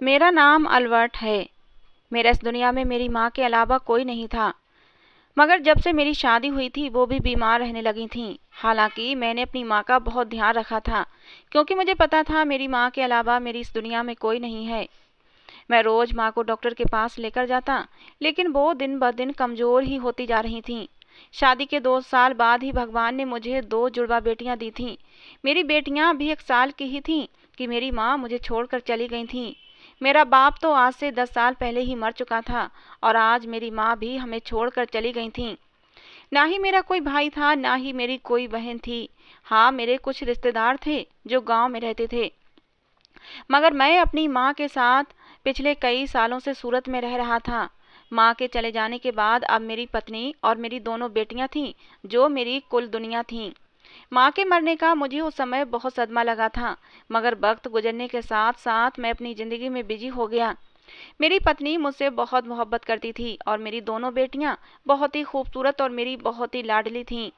मेरा नाम अल्बर्ट है। मेरा इस दुनिया में मेरी माँ के अलावा कोई नहीं था। मगर जब से मेरी शादी हुई थी वो भी बीमार रहने लगी थीं। हालांकि मैंने अपनी माँ का बहुत ध्यान रखा था, क्योंकि मुझे पता था मेरी माँ के अलावा मेरी इस दुनिया में कोई नहीं है। मैं रोज माँ को डॉक्टर के पास लेकर जाता, लेकिन वो दिन ब दिन कमजोर ही होती जा रही थीं। शादी के 2 साल बाद ही भगवान ने मुझे 2 जुड़वा बेटियां दी थीं। मेरी बेटियां भी 1 साल की ही थीं कि मेरी माँ मुझे छोड़कर चली गई थीं। मेरा बाप तो आज से 10 साल पहले ही मर चुका था, और आज मेरी माँ भी हमें छोड़कर चली गई थीं। ना ही मेरा कोई भाई था, ना ही मेरी कोई बहन थी। हाँ, मेरे कुछ रिश्तेदार थे जो गांव में रहते थे, मगर मैं अपनी माँ के साथ पिछले कई सालों से सूरत में रह रहा था। माँ के चले जाने के बाद अब मेरी पत्नी और मेरी दोनों बेटियां थीं, जो मेरी कुल दुनिया थीं। माँ के मरने का मुझे उस समय बहुत सदमा लगा था, मगर वक्त गुजरने के साथ साथ मैं अपनी ज़िंदगी में बिजी हो गया। मेरी पत्नी मुझसे बहुत मोहब्बत करती थी, और मेरी दोनों बेटियां बहुत ही खूबसूरत और मेरी बहुत ही लाडली थीं।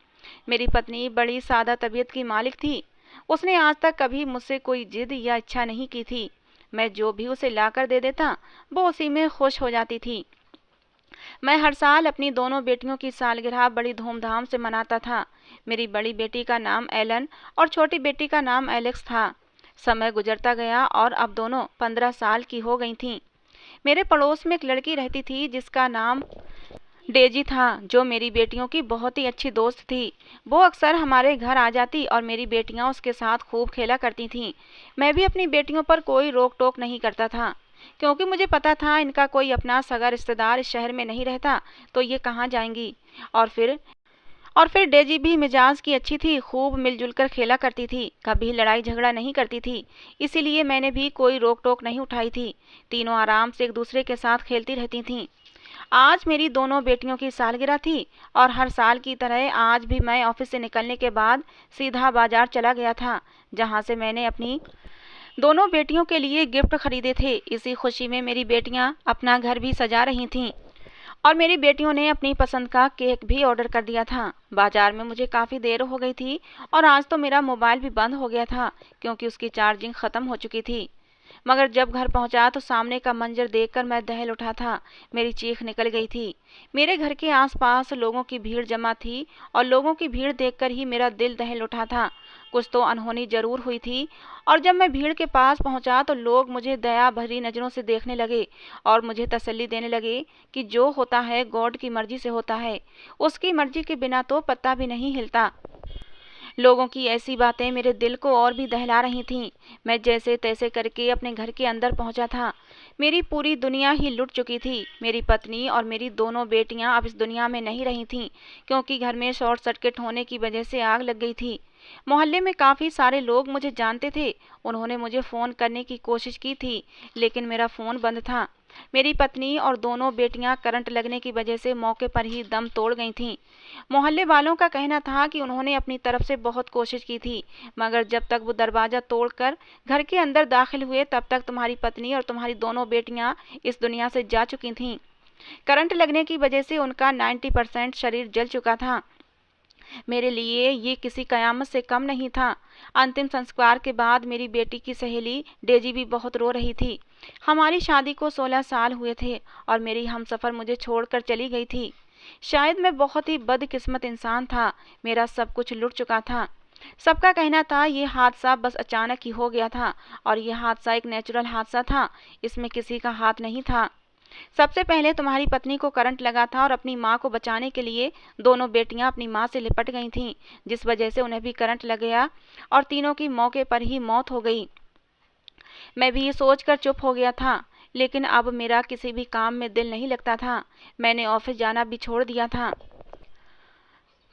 मेरी पत्नी बड़ी सादा तबीयत की मालिक थी। उसने आज तक कभी मुझसे कोई जिद या इच्छा नहीं की थी। मैं जो भी उसे लाकर दे देता, वो उसी में खुश हो जाती थी। मैं हर साल अपनी दोनों बेटियों की सालगिरह बड़ी धूमधाम से मनाता था। मेरी बड़ी बेटी का नाम एलन और छोटी बेटी का नाम एलेक्स था। समय गुजरता गया और अब दोनों 15 साल की हो गई थीं। मेरे पड़ोस में एक लड़की रहती थी जिसका नाम डेजी था, जो मेरी बेटियों की बहुत ही अच्छी दोस्त थी। वो अक्सर हमारे घर आ जाती और मेरी बेटियां उसके साथ खूब खेला करती थीं। मैं भी अपनी बेटियों पर कोई रोक टोक नहीं करता था, क्योंकि मुझे पता था इनका कोई अपना सगा रिश्तेदार इस शहर में नहीं रहता, तो ये कहाँ जाएंगी। और फिर और फिर डेजी भी मिजाज की अच्छी थी, खूब मिलजुल कर खेला करती थी, कभी लड़ाई झगड़ा नहीं करती थी। इसीलिए मैंने भी कोई रोक टोक नहीं उठाई थी। तीनों आराम से एक दूसरे के साथ खेलती रहती थीं। आज मेरी दोनों बेटियों की सालगिरह थी, और हर साल की तरह आज भी मैं ऑफिस से निकलने के बाद सीधा बाजार चला गया था, जहां से मैंने अपनी दोनों बेटियों के लिए गिफ्ट खरीदे थे। इसी खुशी में मेरी बेटियां अपना घर भी सजा रही थीं, और मेरी बेटियों ने अपनी पसंद का केक भी ऑर्डर कर दिया था। बाजार में मुझे काफ़ी देर हो गई थी, और आज तो मेरा मोबाइल भी बंद हो गया था, क्योंकि उसकी चार्जिंग ख़त्म हो चुकी थी। मगर जब घर पहुंचा तो सामने का मंजर देखकर मैं दहल उठा था। मेरी चीख निकल गई थी। मेरे घर के आसपास लोगों की भीड़ जमा थी, और लोगों की भीड़ देखकर ही मेरा दिल दहल उठा था। कुछ तो अनहोनी जरूर हुई थी। और जब मैं भीड़ के पास पहुंचा तो लोग मुझे दया भरी नज़रों से देखने लगे, और मुझे तसल्ली देने लगे कि जो होता है गॉड की मर्जी से होता है, उसकी मर्जी के बिना तो पत्ता भी नहीं हिलता। लोगों की ऐसी बातें मेरे दिल को और भी दहला रही थीं। मैं जैसे तैसे करके अपने घर के अंदर पहुंचा था। मेरी पूरी दुनिया ही लुट चुकी थी। मेरी पत्नी और मेरी दोनों बेटियां अब इस दुनिया में नहीं रही थीं, क्योंकि घर में शॉर्ट सर्किट होने की वजह से आग लग गई थी। मोहल्ले में काफ़ी सारे लोग मुझे जानते थे। उन्होंने मुझे फ़ोन करने की कोशिश की थी, लेकिन मेरा फ़ोन बंद था। मेरी पत्नी और दोनों बेटियां करंट लगने की वजह से मौके पर ही दम तोड़ गई थीं। मोहल्ले वालों का कहना था कि उन्होंने अपनी तरफ से बहुत कोशिश की थी, मगर जब तक वो दरवाज़ा तोड़कर घर के अंदर दाखिल हुए तब तक तुम्हारी पत्नी और तुम्हारी दोनों बेटियां इस दुनिया से जा चुकी थीं। करंट लगने की वजह से उनका 90% शरीर जल चुका था। मेरे लिए ये किसी कयामत से कम नहीं था। अंतिम संस्कार के बाद मेरी बेटी की सहेली डेजी भी बहुत रो रही थी। हमारी शादी को 16 साल हुए थे, और मेरी हमसफ़र मुझे छोड़कर चली गई थी। शायद मैं बहुत ही बदकिस्मत इंसान था। मेरा सब कुछ लुट चुका था। सबका कहना था ये हादसा बस अचानक ही हो गया था, और यह हादसा एक नेचुरल हादसा था, इसमें किसी का हाथ नहीं था। सबसे पहले तुम्हारी पत्नी को करंट लगा था, और अपनी माँ को बचाने के लिए दोनों बेटियां अपनी माँ से लिपट गई थीं, जिस वजह से उन्हें भी करंट लग गया और तीनों की मौके पर ही मौत हो गई। मैं भी ये सोचकर चुप हो गया था, लेकिन अब मेरा किसी भी काम में दिल नहीं लगता था। मैंने ऑफिस जाना भी छोड़ दिया था।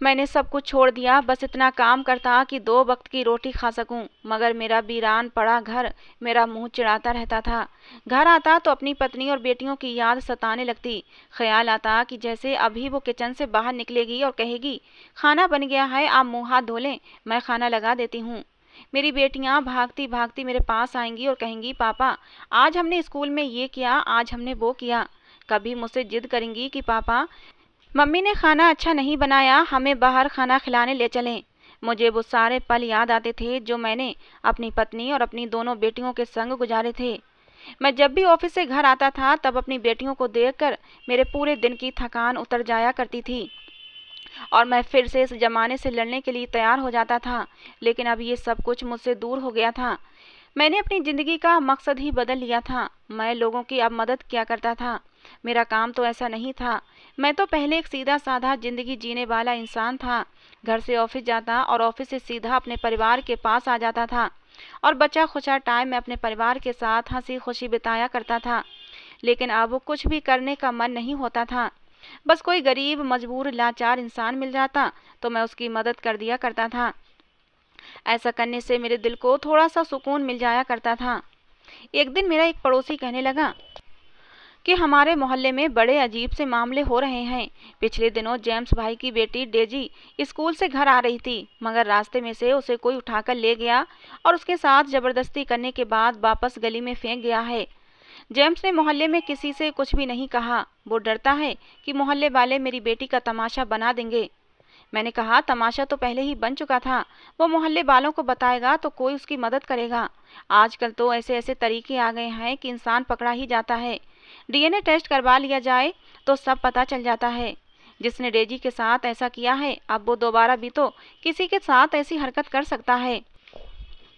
मैंने सब कुछ छोड़ दिया, बस इतना काम करता कि 2 वक्त की रोटी खा सकूं। मगर मेरा वीरान पड़ा घर मेरा मुंह चिढ़ाता रहता था। घर आता तो अपनी पत्नी और बेटियों की याद सताने लगती। ख्याल आता कि जैसे अभी वो किचन से बाहर निकलेगी और कहेगी, खाना बन गया है, आप मुंह हाथ धो लें, मैं खाना लगा देती हूँ। मेरी बेटियां भागती भागती मेरे पास आएंगी और कहेंगी, पापा आज हमने स्कूल में ये किया, आज हमने वो किया। कभी मुझसे जिद करेंगी कि पापा मम्मी ने खाना अच्छा नहीं बनाया, हमें बाहर खाना खिलाने ले चलें। मुझे वो सारे पल याद आते थे जो मैंने अपनी पत्नी और अपनी दोनों बेटियों के संग गुजारे थे। मैं जब भी ऑफिस से घर आता था तब अपनी बेटियों को देखकर मेरे पूरे दिन की थकान उतर जाया करती थी और मैं फिर से इस जमाने से लड़ने के लिए तैयार हो जाता था। लेकिन अब ये सब कुछ मुझसे दूर हो गया था। मैंने अपनी ज़िंदगी का मकसद ही बदल लिया था। मैं लोगों की अब मदद किया करता था। मेरा काम तो ऐसा नहीं था। मैं तो पहले एक सीधा-साधा ज़िंदगी जीने वाला इंसान था। घर से ऑफिस जाता और ऑफिस से सीधा अपने परिवार के पास आ जाता था और बचा-खुचा टाइम मैं अपने परिवार के साथ हँसी-खुशी बिताया करता था। लेकिन अब कुछ भी करने का मन नहीं होता था। बस कोई गरीब, मजबूर, लाचार इंसान मिल जाता तो मैं उसकी मदद कर दिया करता था। ऐसा करने से मेरे दिल को थोड़ा-सा सुकून मिल जाया करता था। एक दिन मेरा एक पड़ोसी कहने लगा कि हमारे मोहल्ले में बड़े अजीब से मामले हो रहे हैं। पिछले दिनों जेम्स भाई की बेटी डेजी स्कूल से घर आ रही थी, मगर रास्ते में से उसे कोई उठाकर ले गया और उसके साथ जबरदस्ती करने के बाद वापस गली में फेंक गया है। जेम्स ने मोहल्ले में किसी से कुछ भी नहीं कहा। वो डरता है कि मोहल्ले वाले मेरी बेटी का तमाशा बना देंगे। मैंने कहा, तमाशा तो पहले ही बन चुका था। वो मोहल्ले वालों को बताएगा तो कोई उसकी मदद करेगा। आजकल तो ऐसे ऐसे तरीके आ गए हैं कि इंसान पकड़ा ही जाता है। डीएनए टेस्ट करवा लिया जाए तो सब पता चल जाता है। जिसने डेजी के साथ ऐसा किया है, अब वो दोबारा भी तो किसी के साथ ऐसी हरकत कर सकता है।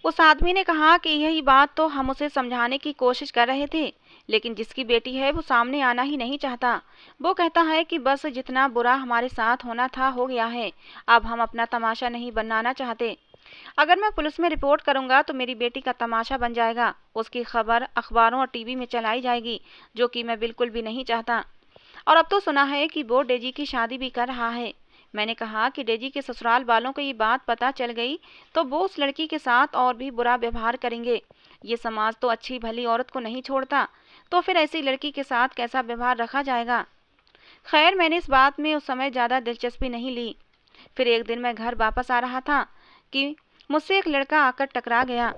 उस आदमी ने कहा कि यही बात तो हम उसे समझाने की कोशिश कर रहे थे, लेकिन जिसकी बेटी है वो सामने आना ही नहीं चाहता। वो कहता है कि बस जितना बुरा हमारे साथ होना था हो गया है, अब हम अपना तमाशा नहीं बनाना चाहते। अगर मैं पुलिस में रिपोर्ट करूंगा तो मेरी बेटी का तमाशा बन जाएगा, उसकी खबर अखबारों और टीवी में चलाई जाएगी, जो कि मैं बिल्कुल भी नहीं चाहता। और अब तो सुना है कि वो डेजी की शादी भी कर रहा है। मैंने कहा कि डेजी के ससुराल वालों को ये बात पता चल गई तो वो उस लड़की के साथ और भी बुरा व्यवहार करेंगे। ये समाज तो अच्छी भली औरत को नहीं छोड़ता, तो फिर ऐसी लड़की के साथ कैसा व्यवहार रखा जाएगा। खैर, मैंने इस बात में उस समय ज़्यादा दिलचस्पी नहीं ली। फिर एक दिन मैं घर वापस आ रहा था कि मुझसे एक लड़का आकर टकरा गया।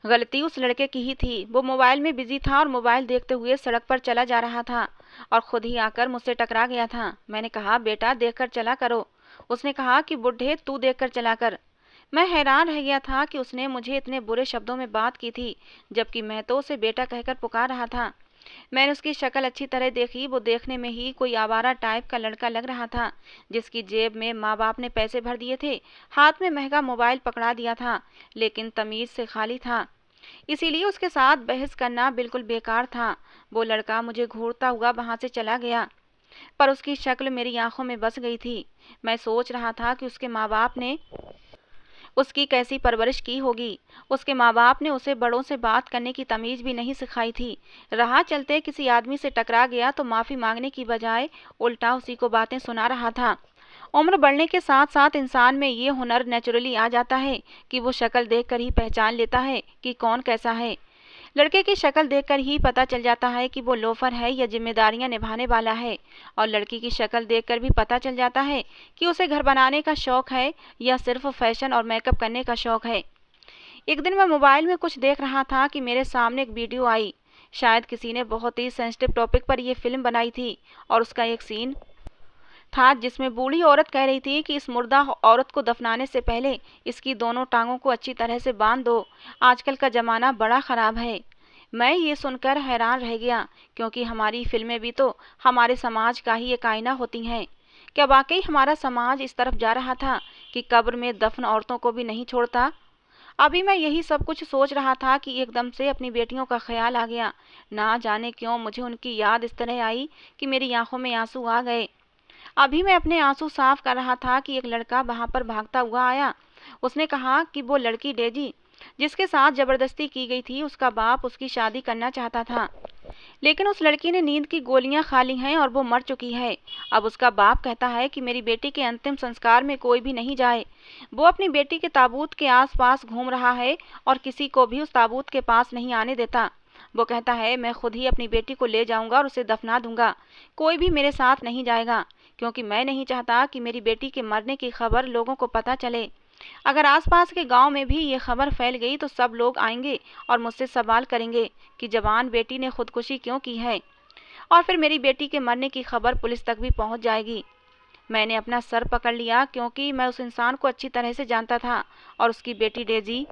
गलती उस लड़के की ही थी। वो मोबाइल में बिजी था और मोबाइल देखते हुए सड़क पर चला जा रहा था और खुद ही आकर मुझसे टकरा गया था। मैंने कहा, बेटा देखकर चला करो। उसने कहा कि बुढ़े तू देखकर चला कर। मैं हैरान रह गया था कि उसने मुझे इतने बुरे शब्दों में बात की थी, जबकि मैं तो उसे बेटा कहकर पुकार रहा था। मैंने उसकी शक्ल अच्छी तरह देखी। वो देखने में ही कोई आवारा टाइप का लड़का लग रहा था, जिसकी जेब में माँ बाप ने पैसे भर दिए थे, हाथ में महंगा मोबाइल पकड़ा दिया था, लेकिन तमीज से खाली था। इसीलिए उसके साथ बहस करना बिल्कुल बेकार था। वो लड़का मुझे घूरता हुआ वहां से चला गया, पर उसकी शक्ल मेरी आंखों में बस गई थी। मैं सोच रहा था कि उसके माँ बाप ने उसकी कैसी परवरिश की होगी। उसके माँ बाप ने उसे बड़ों से बात करने की तमीज भी नहीं सिखाई थी। राह चलते किसी आदमी से टकरा गया तो माफ़ी मांगने की बजाय उल्टा उसी को बातें सुना रहा था। उम्र बढ़ने के साथ साथ इंसान में ये हुनर नेचुरली आ जाता है कि वो शक्ल देखकर ही पहचान लेता है कि कौन कैसा है। लड़के की शक्ल देखकर ही पता चल जाता है कि वो लोफर है या जिम्मेदारियां निभाने वाला है, और लड़की की शक्ल देखकर भी पता चल जाता है कि उसे घर बनाने का शौक है या सिर्फ फैशन और मेकअप करने का शौक है। एक दिन मैं मोबाइल में कुछ देख रहा था कि मेरे सामने एक वीडियो आई। शायद किसी ने बहुत ही सेंसिटिव टॉपिक पर यह फिल्म बनाई थी, और उसका एक सीन था जिसमें बूढ़ी औरत कह रही थी कि इस मुर्दा औरत को दफनाने से पहले इसकी दोनों टांगों को अच्छी तरह से बांध दो। आजकल का ज़माना बड़ा ख़राब है। मैं ये सुनकर हैरान रह गया, क्योंकि हमारी फिल्में भी तो हमारे समाज का ही एक आईना होती हैं। क्या वाकई हमारा समाज इस तरफ जा रहा था कि कब्र में दफन औरतों को भी नहीं छोड़ता? अभी मैं यही सब कुछ सोच रहा था कि एकदम से अपनी बेटियों का ख्याल आ गया। ना जाने क्यों मुझे उनकी याद इस तरह आई कि मेरी आंखों में आंसू आ गए। अभी मैं अपने आंसू साफ कर रहा था कि एक लड़का वहां पर भागता हुआ आया। उसने कहा कि वो लड़की डेजी जिसके साथ जबरदस्ती की गई थी, उसका बाप उसकी शादी करना चाहता था, लेकिन उस लड़की ने नींद की गोलियां खा ली हैं और वो मर चुकी है। अब उसका बाप कहता है कि मेरी बेटी के अंतिम संस्कार में कोई भी नहीं जाए। वो अपनी बेटी के ताबूत के आसपास घूम रहा है और किसी को भी उस ताबूत के पास नहीं आने देता। वो कहता है, मैं खुद ही अपनी बेटी को ले जाऊंगा और उसे दफना दूंगा, कोई भी मेरे साथ नहीं जाएगा, क्योंकि मैं नहीं चाहता कि मेरी बेटी के मरने की खबर लोगों को पता चले। अगर आसपास के गांव में भी ये खबर फैल गई तो सब लोग आएंगे और मुझसे सवाल करेंगे कि जवान बेटी ने खुदकुशी क्यों की है, और फिर मेरी बेटी के मरने की खबर पुलिस तक भी पहुंच जाएगी। मैंने अपना सर पकड़ लिया, क्योंकि मैं उस इंसान को अच्छी तरह से जानता था और उसकी बेटी डेजी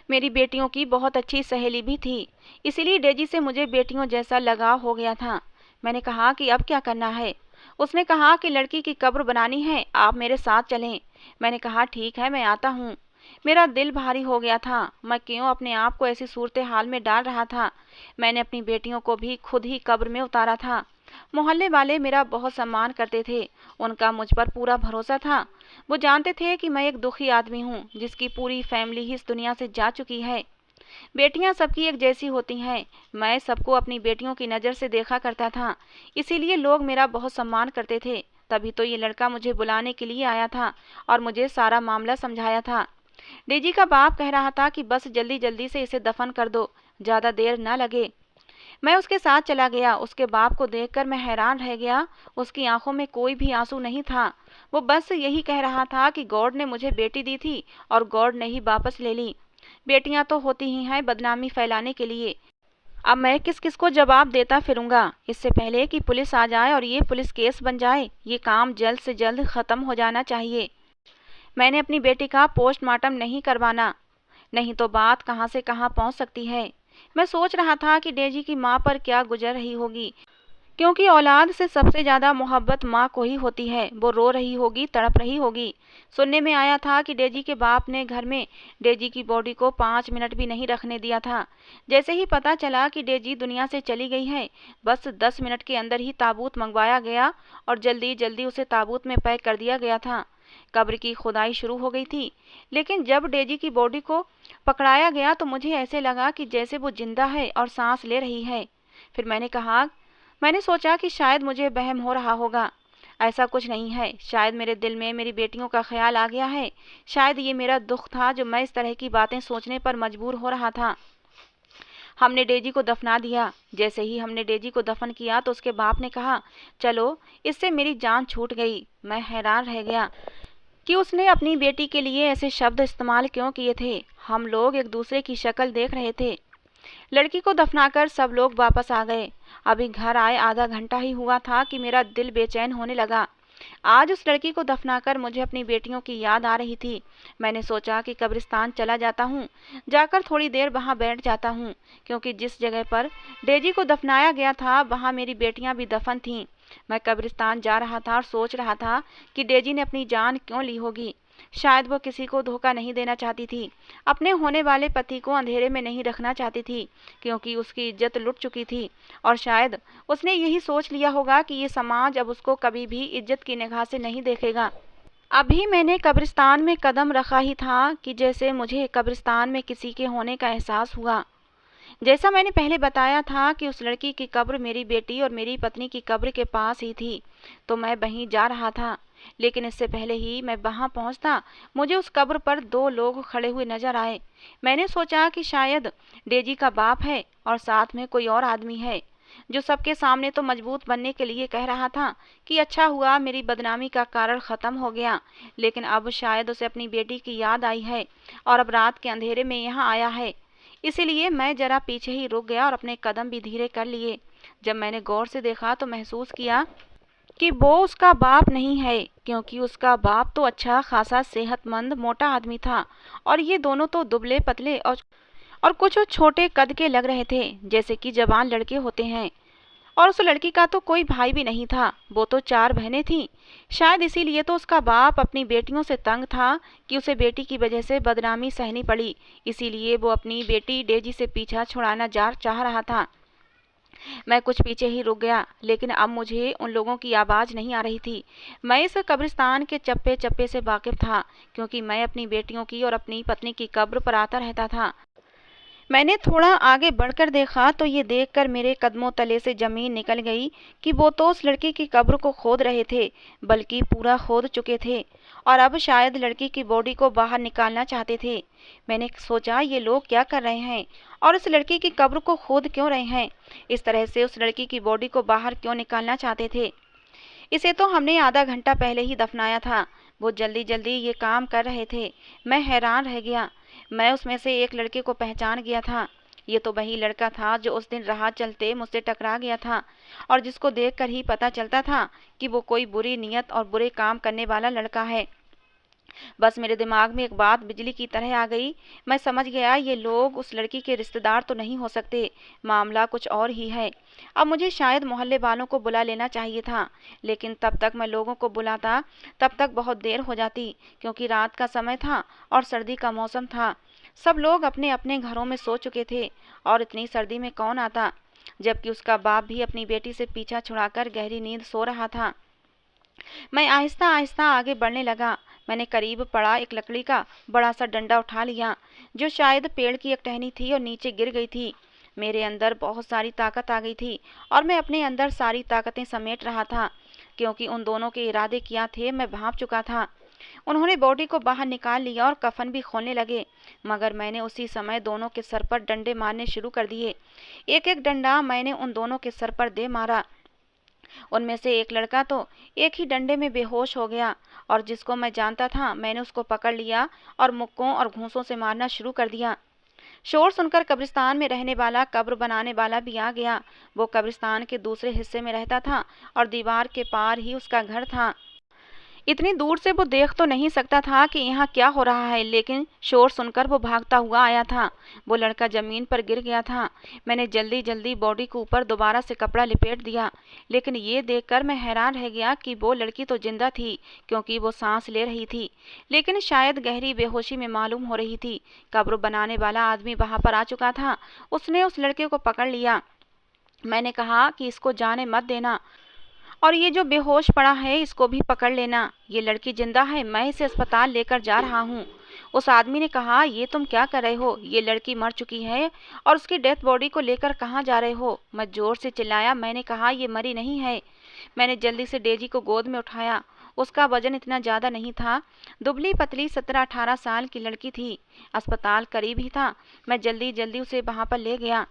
मेरी बेटियों की बहुत अच्छी सहेली भी थी, इसीलिए डेजी से मुझे बेटियों जैसा लगाव हो गया था। मैंने कहा कि अब क्या करना है। उसने कहा कि लड़की की कब्र बनानी है, आप मेरे साथ चलें। मैंने कहा ठीक है, मैं आता हूँ। मेरा दिल भारी हो गया था। मैं क्यों अपने आप को ऐसी सूरत हाल में डाल रहा था। मैंने अपनी बेटियों को भी खुद ही कब्र में उतारा था। मोहल्ले वाले मेरा बहुत सम्मान करते थे, उनका मुझ पर पूरा भरोसा था। वो जानते थे कि मैं एक दुखी आदमी हूँ जिसकी पूरी फैमिली ही इस दुनिया से जा चुकी है। बेटियां सबकी एक जैसी होती हैं। मैं सबको अपनी बेटियों की नज़र से देखा करता था, इसीलिए लोग मेरा बहुत सम्मान करते थे। तभी तो ये लड़का मुझे बुलाने के लिए आया था और मुझे सारा मामला समझाया था। डेजी का बाप कह रहा था कि बस जल्दी जल्दी से इसे दफन कर दो, ज़्यादा देर न लगे। मैं उसके साथ चला गया। उसके बाप को देखकर मैं हैरान रह गया। उसकी आंखों में कोई भी आंसू नहीं था। वो बस यही कह रहा था कि गॉड ने मुझे बेटी दी थी और गॉड ने ही वापस ले ली। बेटियां तो होती ही हैं बदनामी फैलाने के लिए। अब मैं किस किस को जवाब देता फिरूंगा। इससे पहले कि पुलिस आ जाए और ये पुलिस केस बन जाए, ये काम जल्द से जल्द ख़त्म हो जाना चाहिए। मैंने अपनी बेटी का पोस्टमार्टम नहीं करवाना, नहीं तो बात कहाँ से कहाँ पहुँच सकती है। मैं सोच रहा था कि डेजी की माँ पर क्या गुजर रही होगी, क्योंकि औलाद से सबसे ज़्यादा मोहब्बत माँ को ही होती है। वो रो रही होगी, तड़प रही होगी। सुनने में आया था कि डेजी के बाप ने घर में डेजी की बॉडी को 5 मिनट भी नहीं रखने दिया था। जैसे ही पता चला कि डेजी दुनिया से चली गई है, बस 10 मिनट के अंदर ही ताबूत मंगवाया गया और जल्दी जल्दी उसे ताबूत में पैक कर दिया गया था। कब्र की खुदाई शुरू हो गई थी, लेकिन जब डेजी की बॉडी को पकड़ाया गया तो मुझे ऐसे लगा कि जैसे वो जिंदा है और सांस ले रही है। फिर मैंने सोचा कि शायद मुझे वहम हो रहा होगा। ऐसा कुछ नहीं है। शायद मेरे दिल में मेरी बेटियों का ख्याल आ गया है। शायद ये मेरा दुख था जो मैं इस तरह की बातें सोचने पर मजबूर हो रहा था। हमने डेजी को दफना दिया। जैसे ही हमने डेजी को दफन किया तो उसके बाप ने कहा, चलो, इससे मेरी जान छूट गई। मैं हैरान रह गया कि उसने अपनी बेटी के लिए ऐसे शब्द इस्तेमाल क्यों किए थे। हम लोग एक दूसरे की शक्ल देख रहे थे। लड़की को दफनाकर सब लोग वापस आ गए। अभी घर आए आधा घंटा ही हुआ था कि मेरा दिल बेचैन होने लगा। आज उस लड़की को दफनाकर मुझे अपनी बेटियों की याद आ रही थी। मैंने सोचा कि कब्रिस्तान चला जाता हूँ, जाकर थोड़ी देर वहाँ बैठ जाता हूँ, क्योंकि जिस जगह पर डेजी को दफनाया गया था वहाँ मेरी बेटियाँ भी दफन थीं। मैं कब्रिस्तान जा रहा था और सोच रहा था कि डेजी ने अपनी जान क्यों ली होगी। शायद वो किसी को धोखा नहीं देना चाहती थी, अपने होने वाले पति को अंधेरे में नहीं रखना चाहती थी, क्योंकि उसकी इज्जत लुट चुकी थी। और शायद उसने यही सोच लिया होगा कि ये समाज अब उसको कभी भी इज्जत की निगाह से नहीं देखेगा। अभी मैंने कब्रिस्तान में कदम रखा ही था कि जैसे मुझे कब्रिस्तान में किसी के होने का एहसास हुआ। जैसा मैंने पहले बताया था कि उस लड़की की कब्र मेरी बेटी और मेरी पत्नी की कब्र के पास ही थी, तो मैं वहीं जा रहा था। लेकिन इससे पहले ही मैं वहां पहुंचता, मुझे उस कब्र पर 2 लोग खड़े हुए नजर आए। मैंने सोचा कि शायद डेजी का बाप है और साथ में कोई और आदमी है, जो सबके सामने तो मजबूत बनने के लिए कह रहा था कि अच्छा हुआ मेरी बदनामी का कारण ख़त्म हो गया, लेकिन अब शायद उसे अपनी बेटी की याद आई है और अब रात के अंधेरे में यहाँ आया है। इसीलिए मैं जरा पीछे ही रुक गया और अपने कदम भी धीरे कर लिए। जब मैंने गौर से देखा तो महसूस किया कि वो उसका बाप नहीं है, क्योंकि उसका बाप तो अच्छा खासा सेहतमंद मोटा आदमी था और ये दोनों तो दुबले पतले और कुछ छोटे कद के लग रहे थे, जैसे कि जवान लड़के होते हैं। और उस लड़की का तो कोई भाई भी नहीं था, वो तो 4 बहनें थीं। शायद इसीलिए तो उसका बाप अपनी बेटियों से तंग था कि उसे बेटी की वजह से बदनामी सहनी पड़ी। इसीलिए वो अपनी बेटी डेजी से पीछा छुड़ाना चाह रहा था। मैं कुछ पीछे ही रुक गया, लेकिन अब मुझे उन लोगों की आवाज़ नहीं आ रही थी। मैं इस कब्रिस्तान के चप्पे चप्पे से वाकिफ था, क्योंकि मैं अपनी बेटियों की और अपनी पत्नी की कब्र पर आता रहता था। मैंने थोड़ा आगे बढ़कर देखा तो ये देखकर मेरे कदमों तले से ज़मीन निकल गई कि वो तो उस लड़की की कब्र को खोद रहे थे, बल्कि पूरा खोद चुके थे और अब शायद लड़की की बॉडी को बाहर निकालना चाहते थे। मैंने सोचा ये लोग क्या कर रहे हैं और उस लड़की की कब्र को खोद क्यों रहे हैं, इस तरह से उस लड़की की बॉडी को बाहर क्यों निकालना चाहते थे। इसे तो हमने आधा घंटा पहले ही दफनाया था। वो जल्दी जल्दी ये काम कर रहे थे। मैं हैरान रह गया। मैं उसमें से एक लड़के को पहचान गया था। ये तो वही लड़का था जो उस दिन राह चलते मुझसे टकरा गया था और जिसको देखकर ही पता चलता था कि वो कोई बुरी नीयत और बुरे काम करने वाला लड़का है। बस मेरे दिमाग में एक बात बिजली की तरह आ गई। मैं समझ गया ये लोग उस लड़की के रिश्तेदार तो नहीं हो सकते, मामला कुछ और ही है। अब मुझे शायद मोहल्ले वालों को बुला लेना चाहिए था, लेकिन तब तक मैं लोगों को बुलाता तब तक बहुत देर हो जाती, क्योंकि रात का समय था और सर्दी का मौसम था। सब लोग अपने अपने घरों में सो चुके थे और इतनी सर्दी में कौन आता, जबकि उसका बाप भी अपनी बेटी से पीछा छुड़ाकर गहरी नींद सो रहा था। मैं आहिस्ता आहिस्ता आगे बढ़ने लगा। मैंने करीब पड़ा एक लकड़ी का बड़ा सा डंडा उठा लिया, जो शायद पेड़ की एक टहनी थी और नीचे गिर गई थी। मेरे अंदर बहुत सारी ताकत आ गई थी और मैं अपने अंदर सारी ताकतें समेट रहा था, क्योंकि उन दोनों के इरादे क्या थे मैं भांप चुका था। उन्होंने बॉडी को बाहर निकाल लिया और कफन भी खोलने लगे, मगर मैंने उसी समय दोनों के सर पर डंडे मारने शुरू कर दिए। एक एक डंडा मैंने उन दोनों के सर पर दे मारा। उनमें से एक लड़का तो एक ही डंडे में बेहोश हो गया, और जिसको मैं जानता था मैंने उसको पकड़ लिया और मुक्कों और घूंसों से मारना शुरू कर दिया। शोर सुनकर कब्रिस्तान में रहने वाला कब्र बनाने वाला भी आ गया। वो कब्रिस्तान के दूसरे हिस्से में रहता था और दीवार के पार ही उसका घर था। इतनी दूर से वो देख तो नहीं सकता था कि यहाँ क्या हो रहा है, लेकिन शोर सुनकर वो भागता हुआ आया था। वो लड़का जमीन पर गिर गया था। मैंने जल्दी जल्दी बॉडी को ऊपर दोबारा से कपड़ा लिपेट दिया, लेकिन ये देखकर मैं हैरान रह गया कि वो लड़की तो जिंदा थी, क्योंकि वो सांस ले रही थी, लेकिन शायद गहरी बेहोशी में मालूम हो रही थी। कब्र बनाने वाला आदमी वहां पर आ चुका था। उसने उस लड़के को पकड़ लिया। मैंने कहा कि इसको जाने मत देना, और ये जो बेहोश पड़ा है इसको भी पकड़ लेना। ये लड़की जिंदा है, मैं इसे अस्पताल लेकर जा रहा हूँ। उस आदमी ने कहा, ये तुम क्या कर रहे हो? ये लड़की मर चुकी है और उसकी डेथ बॉडी को लेकर कहाँ जा रहे हो? मैं जोर से चिल्लाया। मैंने कहा, ये मरी नहीं है। मैंने जल्दी से डेजी को गोद में उठाया। उसका वजन इतना ज्यादा नहीं था। दुबली पतली 17-18 साल की लड़की थी। अस्पताल करीब ही था। मैं जल्दी जल्दी उसे वहां पर ले गया।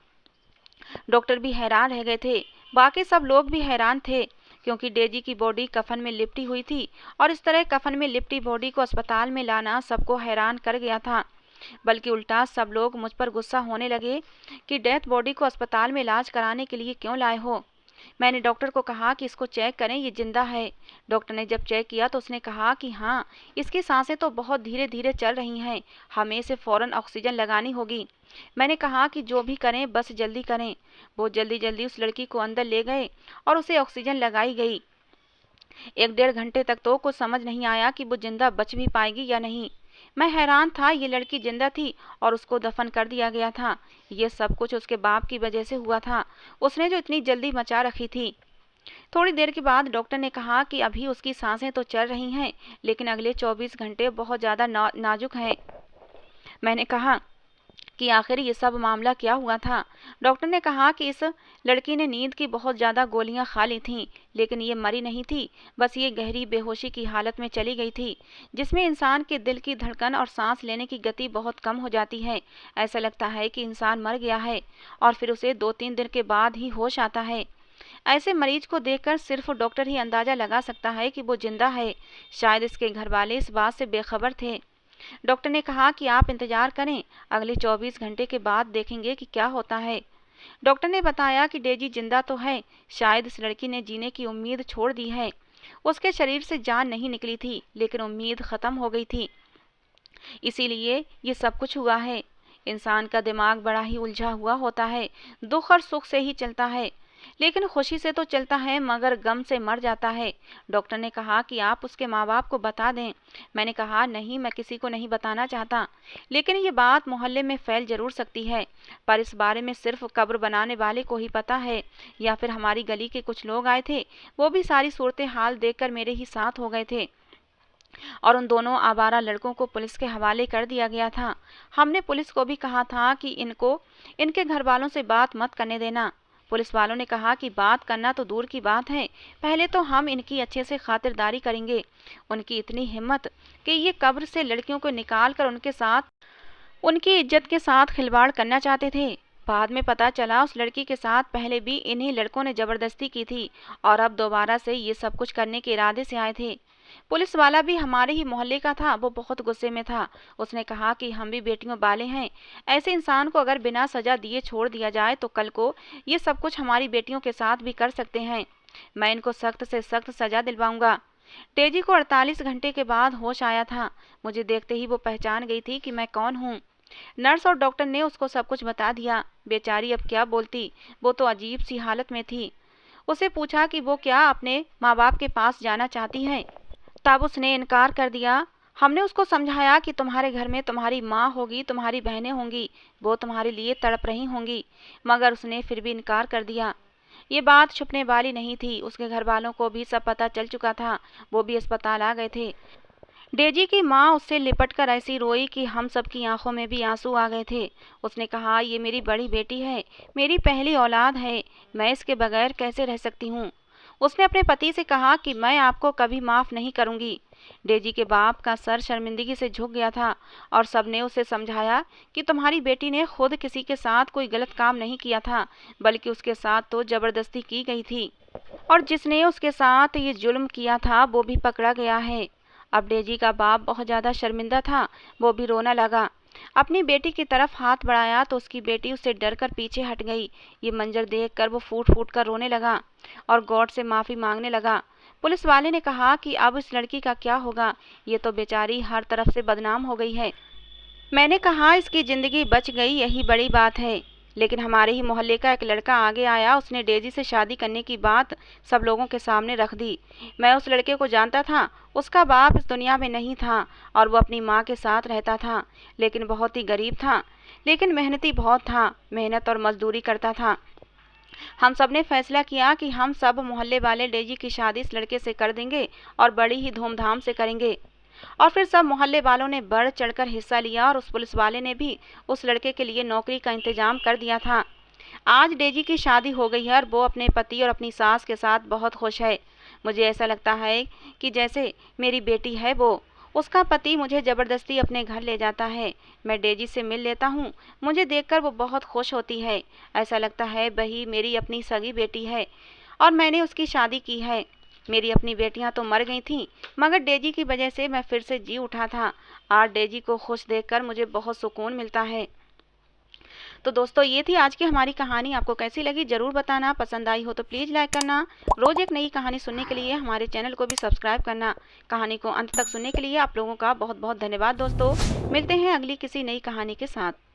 डॉक्टर भी हैरान रह गए थे। बाकी सब लोग भी हैरान थे, क्योंकि डेजी की बॉडी कफन में लिपटी हुई थी, और इस तरह कफन में लिपटी बॉडी को अस्पताल में लाना सबको हैरान कर गया था। बल्कि उल्टा सब लोग मुझ पर गुस्सा होने लगे कि डेथ बॉडी को अस्पताल में इलाज कराने के लिए क्यों लाए हो। मैंने डॉक्टर को कहा कि इसको चेक करें, ये जिंदा है। डॉक्टर ने जब चेक किया तो उसने कहा कि हाँ, इसकी सांसें तो बहुत धीरे धीरे चल रही हैं, हमें इसे फौरन ऑक्सीजन लगानी होगी। मैंने कहा कि जो भी करें बस जल्दी करें। वो जल्दी जल्दी उस लड़की को अंदर ले गए और उसे ऑक्सीजन लगाई गई। 1-1.5 घंटे तक तो कुछ समझ नहीं आया कि वो जिंदा बच भी पाएगी या नहीं। मैं हैरान था, ये लड़की जिंदा थी और उसको दफन कर दिया गया था। ये सब कुछ उसके बाप की वजह से हुआ था, उसने जो इतनी जल्दी मचा रखी थी। थोड़ी देर के बाद डॉक्टर ने कहा कि अभी उसकी सांसें तो चल रही हैं, लेकिन अगले 24 घंटे बहुत ज़्यादा नाजुक हैं। मैंने कहा कि आखिर ये सब मामला क्या हुआ था। डॉक्टर ने कहा कि इस लड़की ने नींद की बहुत ज़्यादा गोलियां खा ली थीं, लेकिन ये मरी नहीं थी, बस ये गहरी बेहोशी की हालत में चली गई थी, जिसमें इंसान के दिल की धड़कन और सांस लेने की गति बहुत कम हो जाती है। ऐसा लगता है कि इंसान मर गया है और फिर उसे 2-3 दिन के बाद ही होश आता है। ऐसे मरीज को देखकर सिर्फ डॉक्टर ही अंदाजा लगा सकता है कि वो जिंदा है। शायद इसके घर वाले इस बात से बेखबर थे। डॉक्टर ने कहा कि आप इंतजार करें, अगले 24 घंटे के बाद देखेंगे कि क्या होता है। डॉक्टर ने बताया कि डेजी जिंदा तो है, शायद इस लड़की ने जीने की उम्मीद छोड़ दी है। उसके शरीर से जान नहीं निकली थी, लेकिन उम्मीद खत्म हो गई थी, इसीलिए ये सब कुछ हुआ है। इंसान का दिमाग बड़ा ही उलझा हुआ होता है, दुख और सुख से ही चलता है, लेकिन खुशी से तो चलता है मगर गम से मर जाता है। डॉक्टर ने कहा कि आप उसके माँ बाप को बता दें। मैंने कहा, नहीं, मैं किसी को नहीं बताना चाहता, लेकिन ये बात मोहल्ले में फैल जरूर सकती है, पर इस बारे में सिर्फ कब्र बनाने वाले को ही पता है, या फिर हमारी गली के कुछ लोग आए थे, वो भी सारी सूरत हाल देखकर मेरे ही साथ हो गए थे, और उन दोनों आवारा लड़कों को पुलिस के हवाले कर दिया गया था। हमने पुलिस को भी कहा था कि इनको इनके घर वालों से बात मत करने देना। पुलिस वालों ने कहा कि बात करना तो दूर की बात है, पहले तो हम इनकी अच्छे से खातिरदारी करेंगे। उनकी इतनी हिम्मत कि ये कब्र से लड़कियों को निकाल कर उनके साथ उनकी इज्जत के साथ खिलवाड़ करना चाहते थे। बाद में पता चला उस लड़की के साथ पहले भी इन्हीं लड़कों ने जबरदस्ती की थी, और अब दोबारा से ये सब कुछ करने के इरादे से आए थे। पुलिस वाला भी हमारे ही मोहल्ले का था, वो बहुत गुस्से में था। उसने कहा कि हम भी बेटियों वाले हैं, ऐसे इंसान को अगर बिना सजा दिए छोड़ दिया जाए तो कल को ये सब कुछ हमारी बेटियों के साथ भी कर सकते हैं। मैं इनको सख्त से सख्त सजा दिलवाऊंगा। डेजी को 48 घंटे के बाद होश आया था। मुझे देखते ही वो पहचान गई थी कि मैं कौन हूँ। नर्स और डॉक्टर ने उसको सब कुछ बता दिया। बेचारी अब क्या बोलती, वो तो अजीब सी हालत में थी। उसे पूछा कि वो क्या अपने माँ बाप के पास जाना चाहती है, तब उसने इनकार कर दिया। हमने उसको समझाया कि तुम्हारे घर में तुम्हारी माँ होगी, तुम्हारी बहनें होंगी, वो तुम्हारे लिए तड़प रही होंगी, मगर उसने फिर भी इनकार कर दिया। ये बात छुपने वाली नहीं थी, उसके घर वालों को भी सब पता चल चुका था। वो भी अस्पताल आ गए थे। डेजी की माँ उससे लिपटकर ऐसी रोई कि हम सबकी आंखों में भी आंसू आ गए थे। उसने कहा, ये मेरी बड़ी बेटी है, मेरी पहली औलाद है, मैं इसके बगैर कैसे रह सकती हूँ। उसने अपने पति से कहा कि मैं आपको कभी माफ़ नहीं करूँगी। डेजी के बाप का सर शर्मिंदगी से झुक गया था और सबने उसे समझाया कि तुम्हारी बेटी ने खुद किसी के साथ कोई गलत काम नहीं किया था, बल्कि उसके साथ तो ज़बरदस्ती की गई थी, और जिसने उसके साथ ये जुल्म किया था वो भी पकड़ा गया है। अब डेजी का बाप बहुत ज़्यादा शर्मिंदा था, वो भी रोना लगा। अपनी बेटी की तरफ हाथ बढ़ाया तो उसकी बेटी उससे डरकर पीछे हट गई। ये मंजर देखकर वो फूट फूट कर रोने लगा और गॉड से माफ़ी मांगने लगा। पुलिस वाले ने कहा कि अब इस लड़की का क्या होगा, ये तो बेचारी हर तरफ से बदनाम हो गई है। मैंने कहा, इसकी ज़िंदगी बच गई, यही बड़ी बात है। लेकिन हमारे ही मोहल्ले का एक लड़का आगे आया, उसने डेजी से शादी करने की बात सब लोगों के सामने रख दी। मैं उस लड़के को जानता था, उसका बाप इस दुनिया में नहीं था और वो अपनी माँ के साथ रहता था, लेकिन बहुत ही गरीब था, लेकिन मेहनती बहुत था, मेहनत और मजदूरी करता था। हम सब ने फैसला किया कि हम सब मोहल्ले वाले डेजी की शादी इस लड़के से कर देंगे और बड़ी ही धूमधाम से करेंगे। और फिर सब मोहल्ले वालों ने बढ़ चढ़कर हिस्सा लिया और उस पुलिस वाले ने भी उस लड़के के लिए नौकरी का इंतजाम कर दिया था। आज डेजी की शादी हो गई है और वो अपने पति और अपनी सास के साथ बहुत खुश है। मुझे ऐसा लगता है कि जैसे मेरी बेटी है वो। उसका पति मुझे ज़बरदस्ती अपने घर ले जाता है, मैं डेजी से मिल लेता हूँ, मुझे देखकर वो बहुत खुश होती है। ऐसा लगता है वही मेरी अपनी सगी बेटी है और मैंने उसकी शादी की है। मेरी अपनी बेटियां तो मर गई थीं, मगर डेजी की वजह से मैं फिर से जी उठा था। आज डेजी को खुश देखकर मुझे बहुत सुकून मिलता है। तो दोस्तों, ये थी आज की हमारी कहानी। आपको कैसी लगी ज़रूर बताना। पसंद आई हो तो प्लीज़ लाइक करना। रोज़ एक नई कहानी सुनने के लिए हमारे चैनल को भी सब्सक्राइब करना। कहानी को अंत तक सुनने के लिए आप लोगों का बहुत बहुत धन्यवाद दोस्तों। मिलते हैं अगली किसी नई कहानी के साथ।